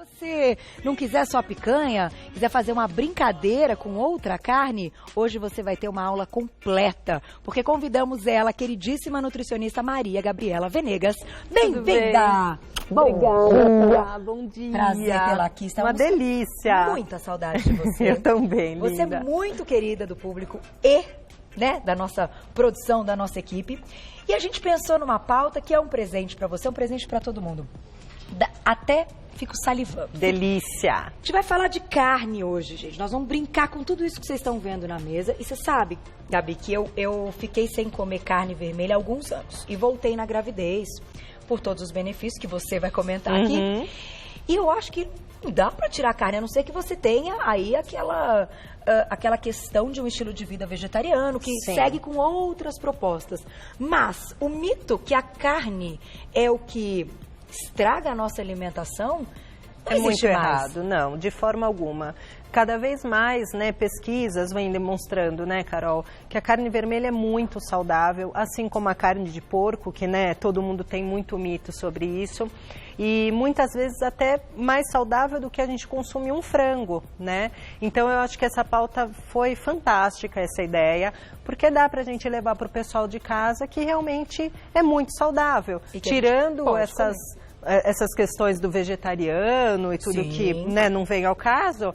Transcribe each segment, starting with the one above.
Se não quiser só picanha, quiser fazer uma brincadeira com outra carne, hoje você vai ter uma aula completa, porque convidamos ela, a queridíssima nutricionista Maria Gabriela Venegas. Bem-vinda! Obrigada, bom dia. Prazer tê-la aqui. Uma delícia. Muita saudade de você. Eu também, linda. Você é muito querida do público e, né, da nossa produção, da nossa equipe. E a gente pensou numa pauta que é um presente para você, um presente para todo mundo. Até fico salivando. Delícia. A gente vai falar de carne hoje, gente. Nós vamos brincar com tudo isso que vocês estão vendo na mesa. E você sabe, Gabi, que eu fiquei sem comer carne vermelha há alguns anos. E voltei na gravidez, por todos os benefícios que você vai comentar aqui. E eu acho que não dá pra tirar a carne, a não ser que você tenha aí aquela questão de um estilo de vida vegetariano, que segue com outras propostas. Mas o mito que a carne é o que estraga a nossa alimentação não é muito mais. errado, não, de forma alguma. Cada vez mais, né, pesquisas vêm demonstrando, né, Carol, que a carne vermelha é muito saudável, assim como a carne de porco, que, né, todo mundo tem muito mito sobre isso, e muitas vezes até mais saudável do que a gente consumir um frango, né? Então eu acho que essa pauta foi fantástica, essa ideia, porque dá pra gente levar pro pessoal de casa que realmente é muito saudável, tirando essas questões do vegetariano e tudo que, né, não vem ao caso.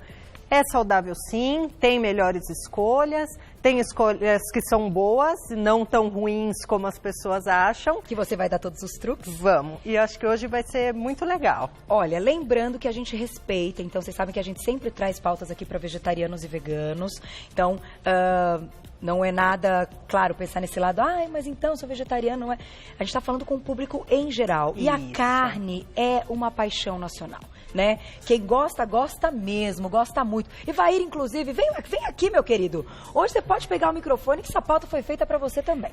É saudável sim, tem melhores escolhas, tem escolhas que são boas, não tão ruins como as pessoas acham. Que você vai dar todos os truques? Vamos, e acho que hoje vai ser muito legal. Olha, lembrando que a gente respeita, então vocês sabem que a gente sempre traz pautas aqui para vegetarianos e veganos, então não é nada, claro, pensar nesse lado, mas então sou vegetariano, não é. A gente está falando com o público em geral, e a carne é uma paixão nacional. Né? Quem gosta, gosta mesmo, gosta muito. E Vair, inclusive, vem aqui, meu querido. Hoje você pode pegar o microfone que essa pauta foi feita para você também.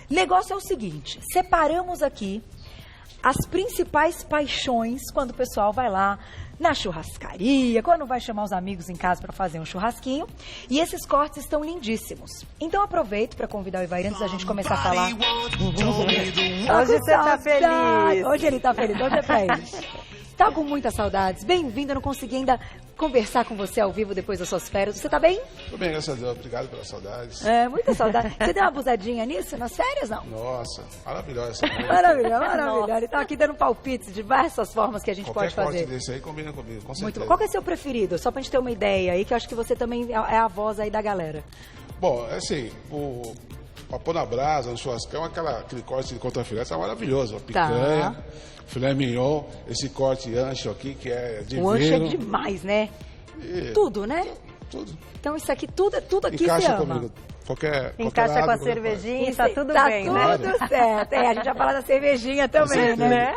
Negócio é o seguinte, separamos aqui as principais paixões quando o pessoal vai lá na churrascaria, quando vai chamar os amigos em casa para fazer um churrasquinho. E esses cortes estão lindíssimos. Então aproveito para convidar o Ivair antes da gente começar a falar. Hoje você tá feliz. Hoje ele tá feliz, hoje é pra ele. Tá com muitas saudades. Bem-vindo, eu não consegui ainda conversar com você ao vivo depois das suas férias. Você tá bem? Tô bem, graças a Deus. Obrigado pelas saudades. É, muita saudade. Você deu uma abusadinha nisso nas férias, não? Nossa, maravilhosa essa música. Maravilhosa. Ele tá aqui dando palpites de diversas formas que a gente pode fazer. Qualquer corte desse aí combina comigo, com certeza. Muito bom. Qual que é o seu preferido? Só pra gente ter uma ideia aí, que eu acho que você também é a voz aí da galera. Bom, é assim, pra pôr na brasa, no churrascão, aquele corte de contrafilé, tá maravilhoso. A picanha, filé mignon, esse corte ancho aqui, que é divino. O ancho é demais, né? Tudo, né? Tudo. Então isso aqui, tudo aqui encaixa você ama. Comigo. Encaixa com a cervejinha, tá tudo bem, né? Tá tudo certo. A gente vai falar da cervejinha também, né?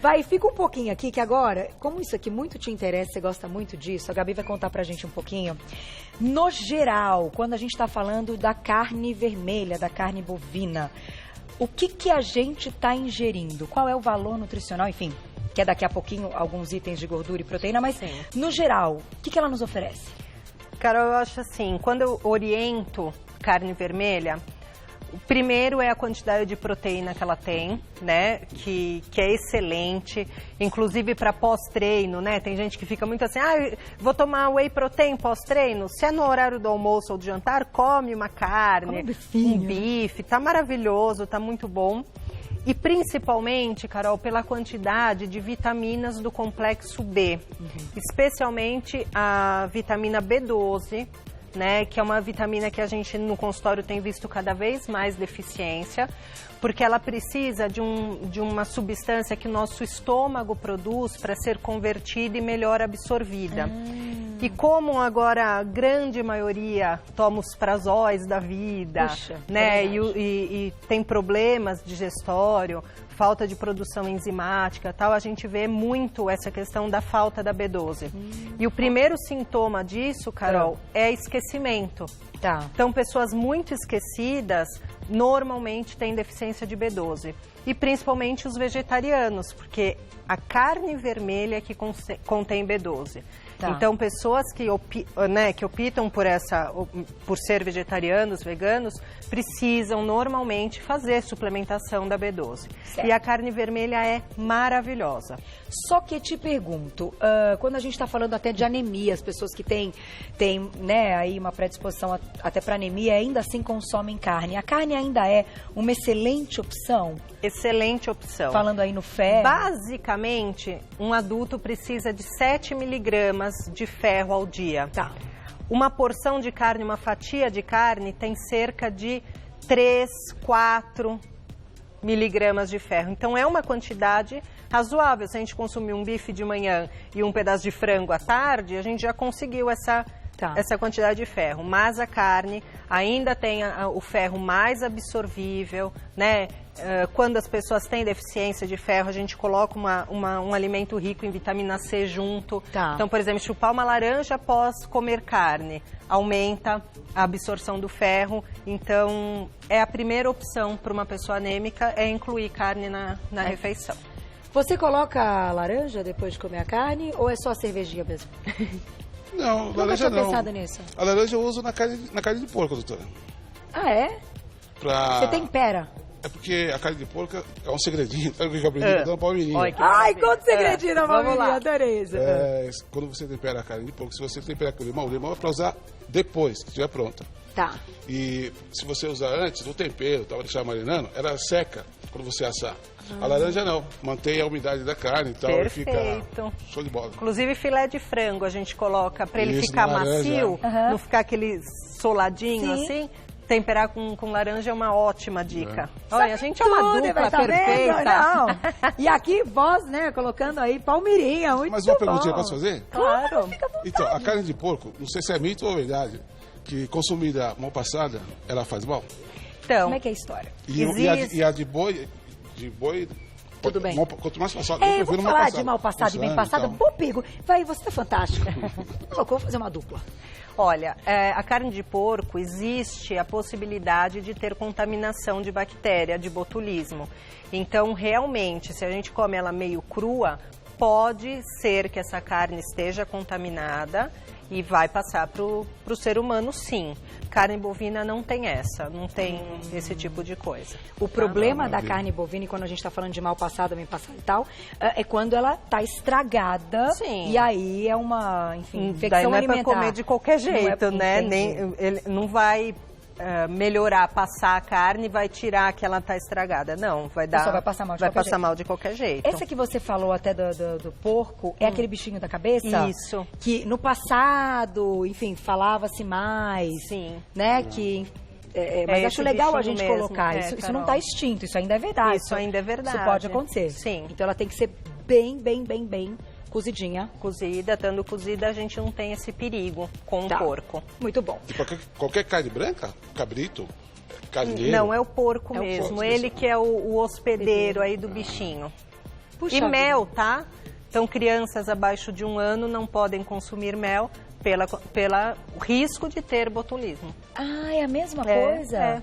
Vai, fica um pouquinho aqui, que agora, como isso aqui muito te interessa, você gosta muito disso, a Gabi vai contar pra gente um pouquinho. No geral, quando a gente tá falando da carne vermelha, da carne bovina, o que a gente tá ingerindo? Qual é o valor nutricional, enfim, que é daqui a pouquinho alguns itens de gordura e proteína, mas no geral, o que ela nos oferece? Carol, eu acho assim, quando eu oriento carne vermelha, o primeiro é a quantidade de proteína que ela tem, né, que é excelente, inclusive para pós-treino, né, tem gente que fica muito assim, vou tomar whey protein pós-treino, se é no horário do almoço ou do jantar, come uma carne, um bife, tá maravilhoso, tá muito bom. E principalmente, Carol, pela quantidade de vitaminas do complexo B, especialmente a vitamina B12, né, que é uma vitamina que a gente no consultório tem visto cada vez mais deficiência, porque ela precisa de uma substância que o nosso estômago produz para ser convertida e melhor absorvida. E como agora a grande maioria toma os prazóis da vida, né, e tem problemas digestório, falta de produção enzimática e tal, a gente vê muito essa questão da falta da B12. E o primeiro sintoma disso, Carol, é esquecimento. Então, pessoas muito esquecidas normalmente têm deficiência de B12. e principalmente os vegetarianos, porque a carne vermelha é que contém B12. Tá. Então, pessoas que optam por ser vegetarianos, veganos, precisam normalmente fazer suplementação da B12. Certo. E a carne vermelha é maravilhosa. Só que te pergunto, quando a gente está falando até de anemia, as pessoas que têm né, aí uma predisposição até para anemia, ainda assim consomem carne. A carne ainda é uma excelente opção? Excelente opção. Falando aí no ferro. Basicamente, um adulto precisa de 7 miligramas de ferro ao dia. Tá. Uma porção de carne, uma fatia de carne, tem cerca de 3, 4 miligramas de ferro. Então, é uma quantidade razoável. Se a gente consumir um bife de manhã e um pedaço de frango à tarde, a gente já conseguiu essa quantidade de ferro. Mas a carne ainda tem o ferro mais absorvível, né? Quando as pessoas têm deficiência de ferro, a gente coloca um alimento rico em vitamina C junto. Tá. Então, por exemplo, chupar uma laranja após comer carne aumenta a absorção do ferro. Então, a primeira opção para uma pessoa anêmica é incluir carne na refeição. Você coloca a laranja depois de comer a carne ou é só a cervejinha mesmo? Não, laranja não. Nunca tinha pensado nisso. A laranja eu uso na carne de porco, doutora. Ah, é? Você tempera? É porque a carne de porco é um segredinho. Sabe o que eu aprendi? Da Palmeirinha. Ai, conta o segredinho da Vamos lá. Palmeirinha, adorei isso. Quando você tempera a carne de porco, se você temperar com limão, o limão é para usar depois que estiver pronta. Tá. E se você usar antes, o tempero, deixar marinando, ela seca quando você assar. A laranja não, mantém a umidade da carne e tal, e fica show de bola. Inclusive filé de frango a gente coloca para ele Isso, ficar laranja. macio, não ficar aquele soladinho assim. Temperar com laranja é uma ótima dica. Olha, a gente é uma dupla perfeita. Não. E aqui, vós, né, colocando aí Palmeirinha, muito Mas uma bom. perguntinha posso fazer? Claro. Então, a carne de porco, não sei se é mito ou verdade, que consumida mal passada, ela faz mal? Então, Como é que é a história? E a de boi, Tudo bem. Quanto mais passada, eu prefiro vamos mal falar passada. de mal passado e bem passado. Então. Bom, Pigo, vai, você tá fantástica. Vou fazer uma dupla. olha, a carne de porco existe a possibilidade de ter contaminação de bactéria, de botulismo. Então, realmente, se a gente come ela meio crua, pode ser que essa carne esteja contaminada e vai passar para o ser humano, sim. Carne bovina não tem não tem esse tipo de coisa. O problema da carne bovina, e quando a gente está falando de mal passado, bem passado e tal, é quando ela está estragada. Sim. E aí é uma, enfim, infecção Daí não alimentar. é para comer de qualquer jeito, né? Ele não vai melhorar, passar a carne e vai tirar que ela está estragada. Não, vai dar. Só vai passar mal de qualquer jeito. Mal de qualquer jeito. Essa que você falou até do porco, é aquele bichinho da cabeça? Isso. Que no passado, enfim, falava-se mais. Sim. Né? Que... mas acho legal a gente mesmo. colocar. Isso não está extinto, isso ainda é verdade. Isso ainda é verdade. Isso pode acontecer. Sim. Então ela tem que ser bem cozidinha. Cozida, estando cozida, a gente não tem esse perigo com o porco. Muito bom. E qualquer carne branca, cabrito, carneiro... Não, é o porco É o mesmo. porco, Ele que é o hospedeiro aí do bichinho. Puxa E vida. mel, tá? Então, crianças abaixo de 1 ano não podem consumir mel pela risco de ter botulismo. Ah, é a mesma É, coisa? é.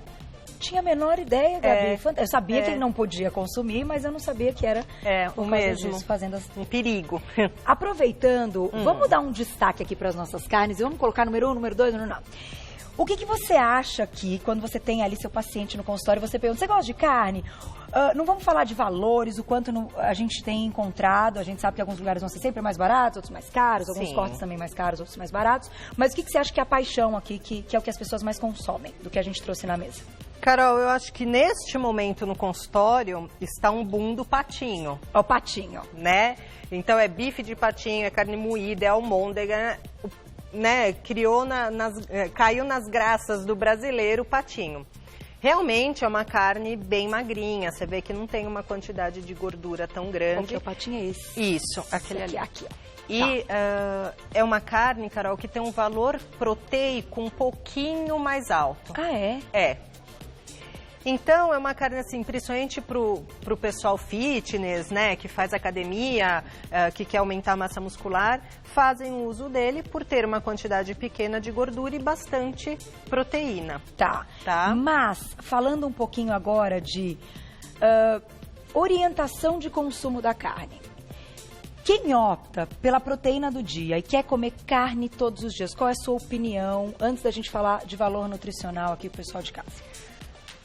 Tinha a menor ideia, Gabi. Eu sabia É. que ele não podia consumir, mas eu não sabia que era O por causa mesmo. disso, fazendo as... Um perigo. Aproveitando, vamos dar um destaque aqui para as nossas carnes e vamos colocar número 1, número 2, número 9. O que você acha que, quando você tem ali seu paciente no consultório, você pergunta, você gosta de carne? Não vamos falar de valores, o quanto a gente tem encontrado, a gente sabe que alguns lugares vão ser sempre mais baratos, outros mais caros, alguns Sim. cortes também mais caros, outros mais baratos. Mas o que você acha que é a paixão aqui, que é o que as pessoas mais consomem, do que a gente trouxe na mesa? Carol, eu acho que neste momento no consultório está um boom do patinho. É o patinho. Né? Então é bife de patinho, é carne moída, é almôndega, né? Caiu nas graças do brasileiro o patinho. Realmente é uma carne bem magrinha, você vê que não tem uma quantidade de gordura tão grande. Qual que é o patinho? É esse? Isso, aquele ali. Aqui, ó. E é uma carne, Carol, que tem um valor proteico um pouquinho mais alto. Ah, é? É. Então, é uma carne, assim, principalmente pro pessoal fitness, né, que faz academia, que quer aumentar a massa muscular, fazem uso dele por ter uma quantidade pequena de gordura e bastante proteína. Tá. Tá. Mas, falando um pouquinho agora de orientação de consumo da carne. Quem opta pela proteína do dia e quer comer carne todos os dias, qual é a sua opinião, antes da gente falar de valor nutricional aqui pro pessoal de casa?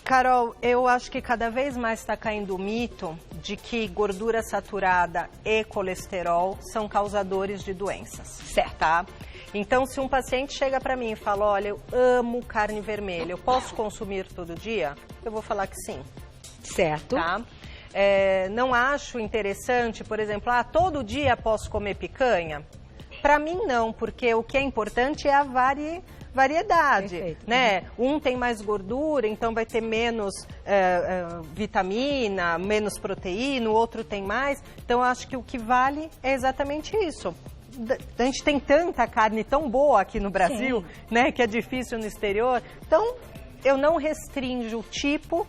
Carol, eu acho que cada vez mais está caindo o mito de que gordura saturada e colesterol são causadores de doenças. Certo. Tá? Então, se um paciente chega para mim e fala, olha, eu amo carne vermelha, eu posso consumir todo dia? Eu vou falar que sim. Certo. Tá? Não acho interessante, por exemplo, todo dia posso comer picanha? Para mim não, porque o que é importante é a variedade. Perfeito. Né? Um tem mais gordura, então vai ter menos vitamina, menos proteína, o outro tem mais. Então eu acho que o que vale é exatamente isso. A gente tem tanta carne tão boa aqui no Brasil, né, que é difícil no exterior. Então eu não restringo o tipo,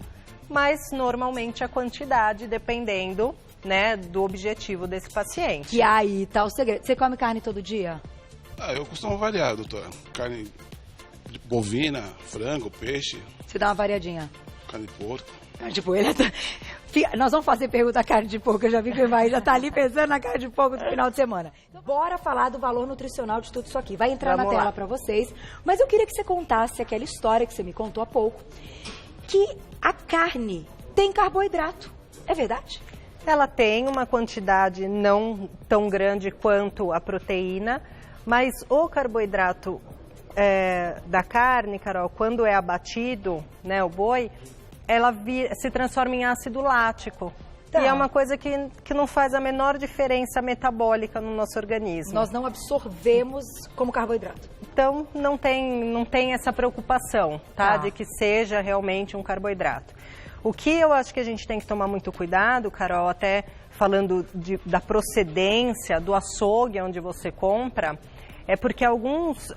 mas normalmente a quantidade, dependendo, né, do objetivo desse paciente. E aí tá o segredo. Você come carne todo dia? Eu costumo variar, doutora. Carne de bovina, frango, peixe, Você dá uma variadinha. carne de porco. Carne de porco. Nós vamos fazer pergunta carne de porco. Eu já vi que o Ivaí já tá ali pensando na carne de porco do final de semana. Então, bora falar do valor nutricional de tudo isso aqui. Vai entrar na tela para vocês. Mas eu queria que você contasse aquela história que você me contou há pouco, que a carne tem carboidrato. É verdade? Ela tem uma quantidade não tão grande quanto a proteína, mas o carboidrato da carne, Carol, quando é abatido, né, o boi, ela se transforma em ácido lático. Tá. E é uma coisa que não faz a menor diferença metabólica no nosso organismo. Nós não absorvemos como carboidrato. Então, não tem essa preocupação, tá? De que seja realmente um carboidrato. O que eu acho que a gente tem que tomar muito cuidado, Carol, até falando da procedência, do açougue onde você compra, é porque algumas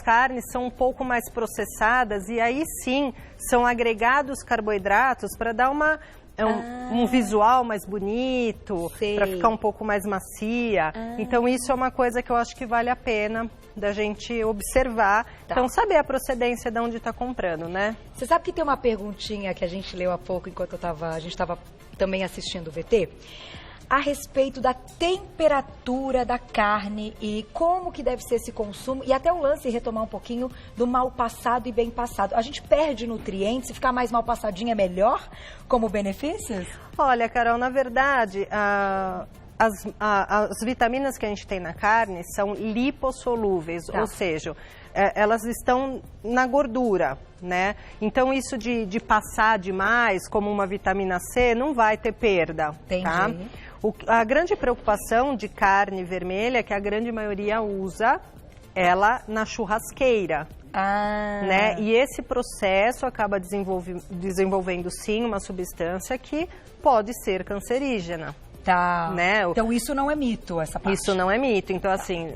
carnes são um pouco mais processadas e aí sim são agregados carboidratos para dar um visual mais bonito, para ficar um pouco mais macia. Então isso é uma coisa que eu acho que vale a pena da gente observar. Então saber a procedência de onde está comprando, né? Você sabe que tem uma perguntinha que a gente leu há pouco enquanto a gente estava também assistindo o VT? A respeito da temperatura da carne e como que deve ser esse consumo e até o lance retomar um pouquinho do mal passado e bem passado. A gente perde nutrientes, se ficar mais mal passadinho é melhor como benefícios? Olha, Carol, na verdade, as vitaminas que a gente tem na carne são lipossolúveis, ou seja, elas estão na gordura, né? Então isso de passar demais, como uma vitamina C, não vai ter perda. Entendi. Tá? A grande preocupação de carne vermelha é que a grande maioria usa ela na churrasqueira. Né? E esse processo acaba desenvolvendo sim uma substância que pode ser cancerígena. Tá. Né? Então isso não é mito, essa parte? Isso não é mito. Então, assim,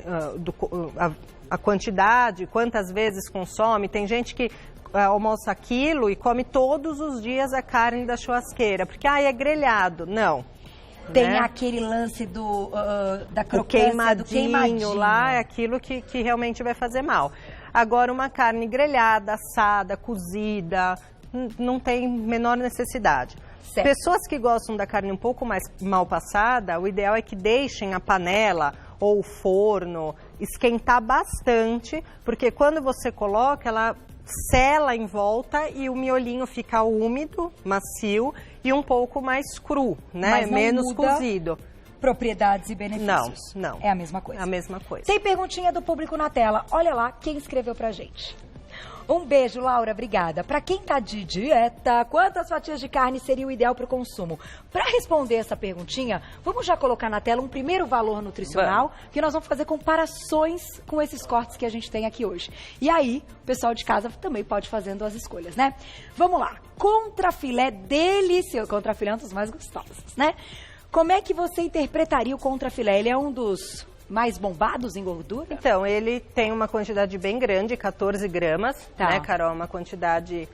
a quantidade, quantas vezes consome, tem gente que almoça aquilo e come todos os dias a carne da churrasqueira, porque é grelhado. Não. Tem né? aquele lance da crocância, do queimadinho lá, é aquilo que realmente vai fazer mal. Agora, uma carne grelhada, assada, cozida, não tem menor necessidade. Certo. Pessoas que gostam da carne um pouco mais mal passada, o ideal é que deixem a panela ou o forno esquentar bastante, porque quando você coloca, ela sela em volta e o miolinho fica úmido, macio e um pouco mais cru, né? Mas não menos muda cozido. Propriedades e benefícios. Não. É a mesma coisa. É a mesma coisa. Tem perguntinha do público na tela. Olha lá quem escreveu pra gente. Um beijo, Laura, obrigada. Para quem tá de dieta, quantas fatias de carne seria o ideal para o consumo? Para responder essa perguntinha, vamos já colocar na tela um primeiro valor nutricional, que nós vamos fazer comparações com esses cortes que a gente tem aqui hoje. E aí, o pessoal de casa também pode fazendo as escolhas, né? Vamos lá. Contrafilé delicioso. Contrafilé é um dos mais gostosos, né? Como é que você interpretaria o contrafilé? Ele é um dos mais bombados em gordura? Então, ele tem uma quantidade bem grande, 14 gramas, né, Carol? Uma quantidade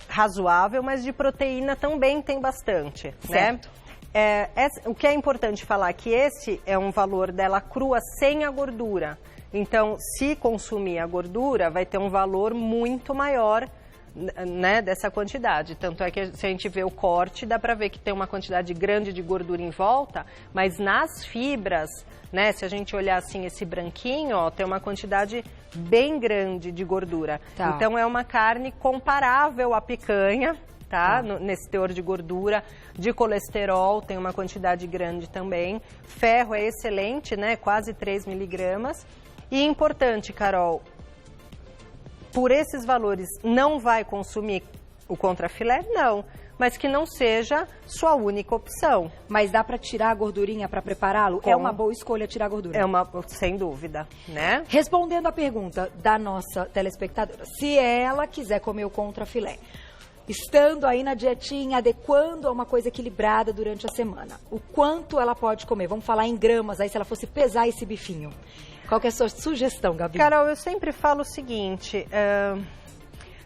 razoável, mas de proteína também tem bastante, certo, né? O que é importante falar é que esse é um valor dela crua sem a gordura. Então, se consumir a gordura, vai ter um valor muito maior né, dessa quantidade. Tanto é que se a gente vê o corte, dá para ver que tem uma quantidade grande de gordura em volta, mas nas fibras, né, se a gente olhar assim esse branquinho, ó, tem uma quantidade bem grande de gordura. Tá. Então é uma carne comparável à picanha, tá? Nesse teor de gordura, de colesterol, tem uma quantidade grande também. Ferro é excelente, né? Quase 3 miligramas. E importante, Carol, por esses valores, não vai consumir o contrafilé? Não, mas que não seja sua única opção. Mas dá para tirar a gordurinha para prepará-lo? É uma boa escolha tirar a gordura? Sem dúvida, né? Respondendo a pergunta da nossa telespectadora, se ela quiser comer o contrafilé, estando aí na dietinha, adequando a uma coisa equilibrada durante a semana, o quanto ela pode comer? Vamos falar em gramas, aí se ela fosse pesar esse bifinho. Qual que é a sua sugestão, Gabi? Carol, eu sempre falo o seguinte,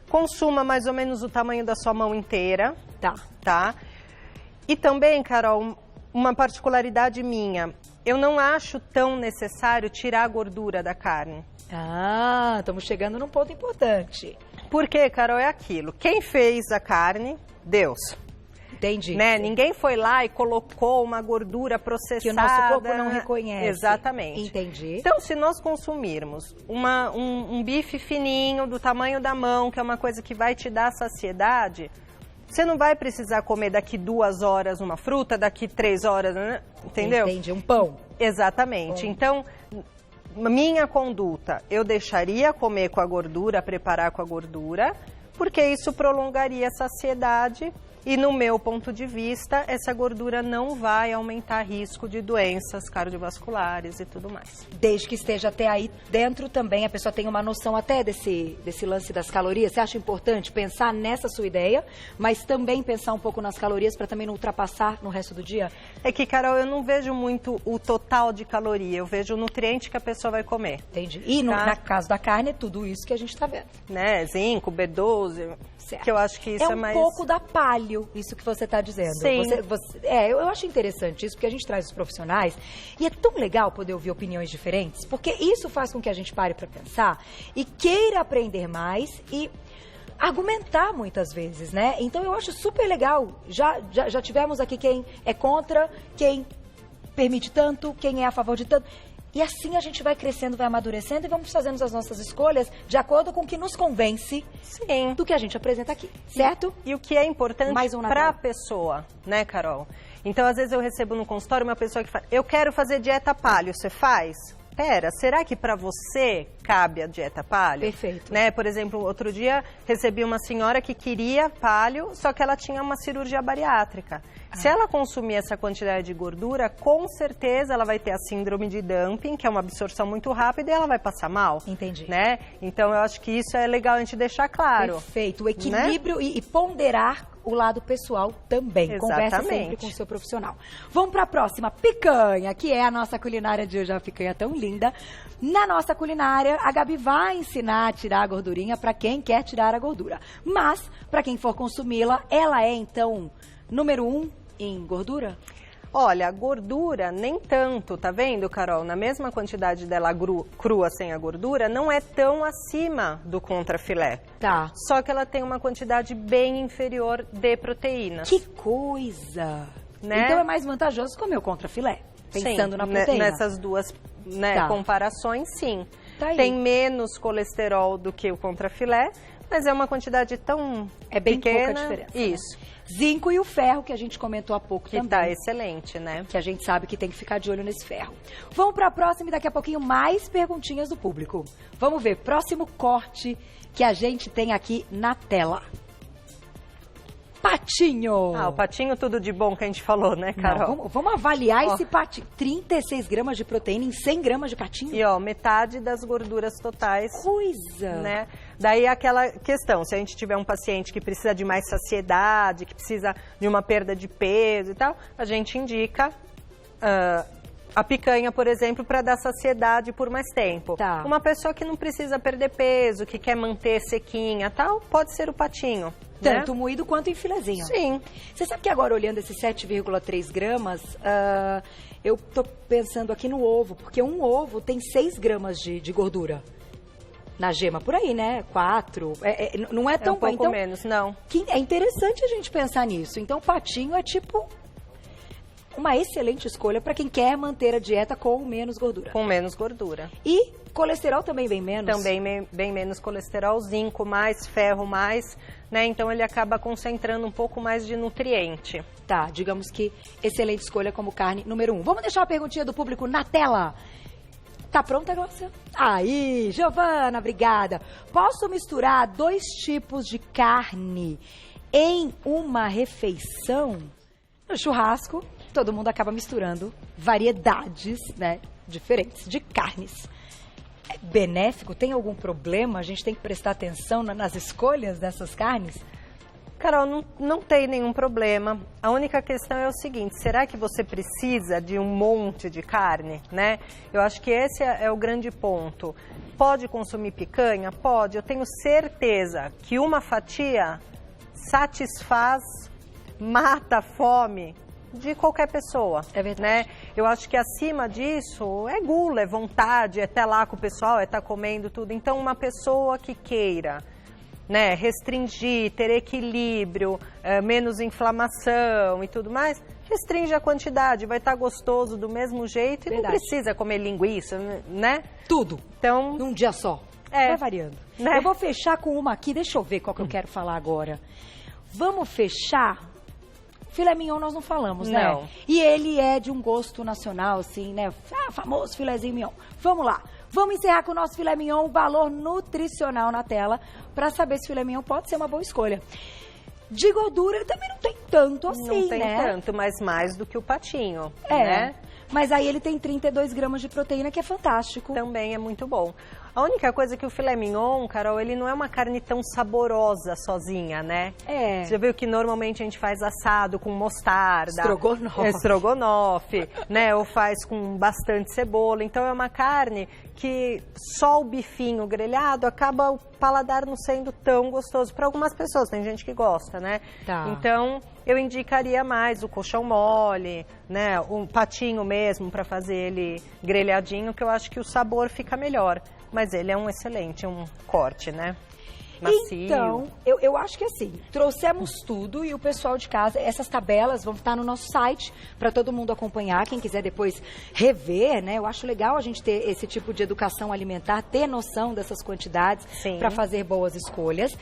consuma mais ou menos o tamanho da sua mão inteira. Tá? E também, Carol, uma particularidade minha, eu não acho tão necessário tirar a gordura da carne. Ah, estamos chegando num ponto importante. Porque, Carol, é aquilo, quem fez a carne? Deus. Entendi. Né? Ninguém foi lá e colocou uma gordura processada. Que o nosso corpo não reconhece. Exatamente. Entendi. Então, se nós consumirmos um bife fininho, do tamanho da mão, que é uma coisa que vai te dar saciedade, você não vai precisar comer daqui 2 horas uma fruta, daqui 3 horas, né? Entendeu? Entendi, um pão. Exatamente. Então, minha conduta, eu deixaria comer com a gordura, preparar com a gordura, porque isso prolongaria a saciedade e, no meu ponto de vista, essa gordura não vai aumentar risco de doenças cardiovasculares e tudo mais. Desde que esteja até aí dentro também, a pessoa tem uma noção até desse lance das calorias. Você acha importante pensar nessa sua ideia, mas também pensar um pouco nas calorias para também não ultrapassar no resto do dia? É que, Carol, eu não vejo muito o total de caloria, eu vejo o nutriente que a pessoa vai comer. Entendi. E na caso da carne, é tudo isso que a gente está vendo. Né? Zinco, B12, certo. Que eu acho que isso é mais... É um pouco da palio, isso que você está dizendo. Sim. Eu acho interessante isso, porque a gente traz os profissionais e é tão legal poder ouvir opiniões diferentes, porque isso faz com que a gente pare para pensar e queira aprender mais e argumentar muitas vezes, né? Então eu acho super legal. Já tivemos aqui quem é contra, quem permite tanto, quem é a favor de tanto. E assim a gente vai crescendo, vai amadurecendo e vamos fazendo as nossas escolhas de acordo com o que nos convence do que a gente apresenta aqui, certo? E o que é importante para a pessoa, né, Carol? Então, às vezes eu recebo no consultório uma pessoa que fala, eu quero fazer dieta paleo, você faz? Pera, será que para você cabe a dieta paleo? Perfeito. Né? Por exemplo, outro dia recebi uma senhora que queria paleo, só que ela tinha uma cirurgia bariátrica. Se ela consumir essa quantidade de gordura, com certeza ela vai ter a síndrome de dumping, que é uma absorção muito rápida e ela vai passar mal. Entendi. Né? Então, eu acho que isso é legal a gente deixar claro. Perfeito. O equilíbrio, né? e ponderar o lado pessoal também. Exatamente. Conversa sempre com o seu profissional. Vamos para a próxima, picanha, que é a nossa culinária de hoje, a picanha tão linda. Na nossa culinária, a Gabi vai ensinar a tirar a gordurinha para quem quer tirar a gordura. Mas, para quem for consumi-la, ela é, então, número 1 em gordura? Olha, gordura nem tanto, tá vendo, Carol? Na mesma quantidade dela crua sem a gordura, não é tão acima do contrafilé. Tá. Só que ela tem uma quantidade bem inferior de proteínas. Que coisa! Né? Então é mais vantajoso comer o contrafilé, pensando na proteína. Nessas duas comparações, sim. Tá aí. Tem menos colesterol do que o contrafilé, mas é uma quantidade tão bem pequena. Pouca diferença. Isso. Né? Zinco e o ferro, que a gente comentou há pouco também. Que tá excelente, né? Que a gente sabe que tem que ficar de olho nesse ferro. Vamos para a próxima e daqui a pouquinho mais perguntinhas do público. Vamos ver, próximo corte que a gente tem aqui na tela. Patinho! O patinho tudo de bom que a gente falou, né, Carol? Não, vamos avaliar esse patinho. 36 gramas de proteína em 100 gramas de patinho? E, metade das gorduras totais. Coisa! Né? Daí aquela questão, se a gente tiver um paciente que precisa de mais saciedade, que precisa de uma perda de peso e tal, a gente indica a picanha, por exemplo, para dar saciedade por mais tempo. Tá. Uma pessoa que não precisa perder peso, que quer manter sequinha e tal, pode ser o patinho. Tanto moído quanto em filezinho. Sim. Você sabe que agora, olhando esses 7,3 gramas, eu tô pensando aqui no ovo, porque um ovo tem 6 gramas de gordura. na gema? Por aí, né? 4. Não é tão um pouco então, menos, não. É interessante a gente pensar nisso. Então, o patinho é tipo uma excelente escolha para quem quer manter a dieta com menos gordura. Com menos gordura. E colesterol também bem menos? Também bem menos colesterol, zinco mais, ferro mais, né? Então ele acaba concentrando um pouco mais de nutriente. Tá, digamos que excelente escolha como carne número 1. Vamos deixar uma perguntinha do público na tela. Tá pronta, Glaucia? Aí, Giovana, obrigada. Posso misturar 2 tipos de carne em uma refeição? No churrasco, todo mundo acaba misturando variedades, né, diferentes de carnes. É benéfico? Tem algum problema? A gente tem que prestar atenção nas escolhas dessas carnes? Carol, não tem nenhum problema. A única questão é o seguinte, será que você precisa de um monte de carne, né? Eu acho que esse é o grande ponto. Pode consumir picanha? Pode. Eu tenho certeza que uma fatia satisfaz, mata a fome de qualquer pessoa. É verdade. Né? Eu acho que acima disso é gula, é vontade, é estar lá com o pessoal, é estar comendo tudo. Então, uma pessoa que queira, né, restringir, ter equilíbrio, menos inflamação e tudo mais, restringe a quantidade, vai estar gostoso do mesmo jeito e Verdade. não precisa comer linguiça, né? Tudo. Então, Num dia só. Vai variando. Né? Eu vou fechar com uma aqui, deixa eu ver qual que eu quero falar agora. Vamos fechar... Filé mignon nós não falamos, né? Não. E ele é de um gosto nacional, assim, né? Famoso filézinho mignon. Vamos lá. Vamos encerrar com o nosso filé mignon, o valor nutricional na tela, para saber se o filé mignon pode ser uma boa escolha. De gordura, ele também não tem tanto assim, né? não tem tanto, mas mais do que o patinho, É, né? mas aí ele tem 32 gramas de proteína, que é fantástico. Também é muito bom. A única coisa é que o filé mignon, Carol, ele não é uma carne tão saborosa sozinha, né? É. Você já viu que normalmente a gente faz assado com mostarda. Estrogonofe. Né? Ou faz com bastante cebola. Então é uma carne que só o bifinho grelhado acaba o paladar não sendo tão gostoso. Para algumas pessoas, tem gente que gosta, né? Tá. Então eu indicaria mais o colchão mole, né? O patinho mesmo para fazer ele grelhadinho, que eu acho que o sabor fica melhor. Mas ele é um excelente, um corte, né? Macio. Então, eu acho que assim, trouxemos tudo e o pessoal de casa, essas tabelas vão estar no nosso site para todo mundo acompanhar, quem quiser depois rever, né? Eu acho legal a gente ter esse tipo de educação alimentar, ter noção dessas quantidades para fazer boas escolhas.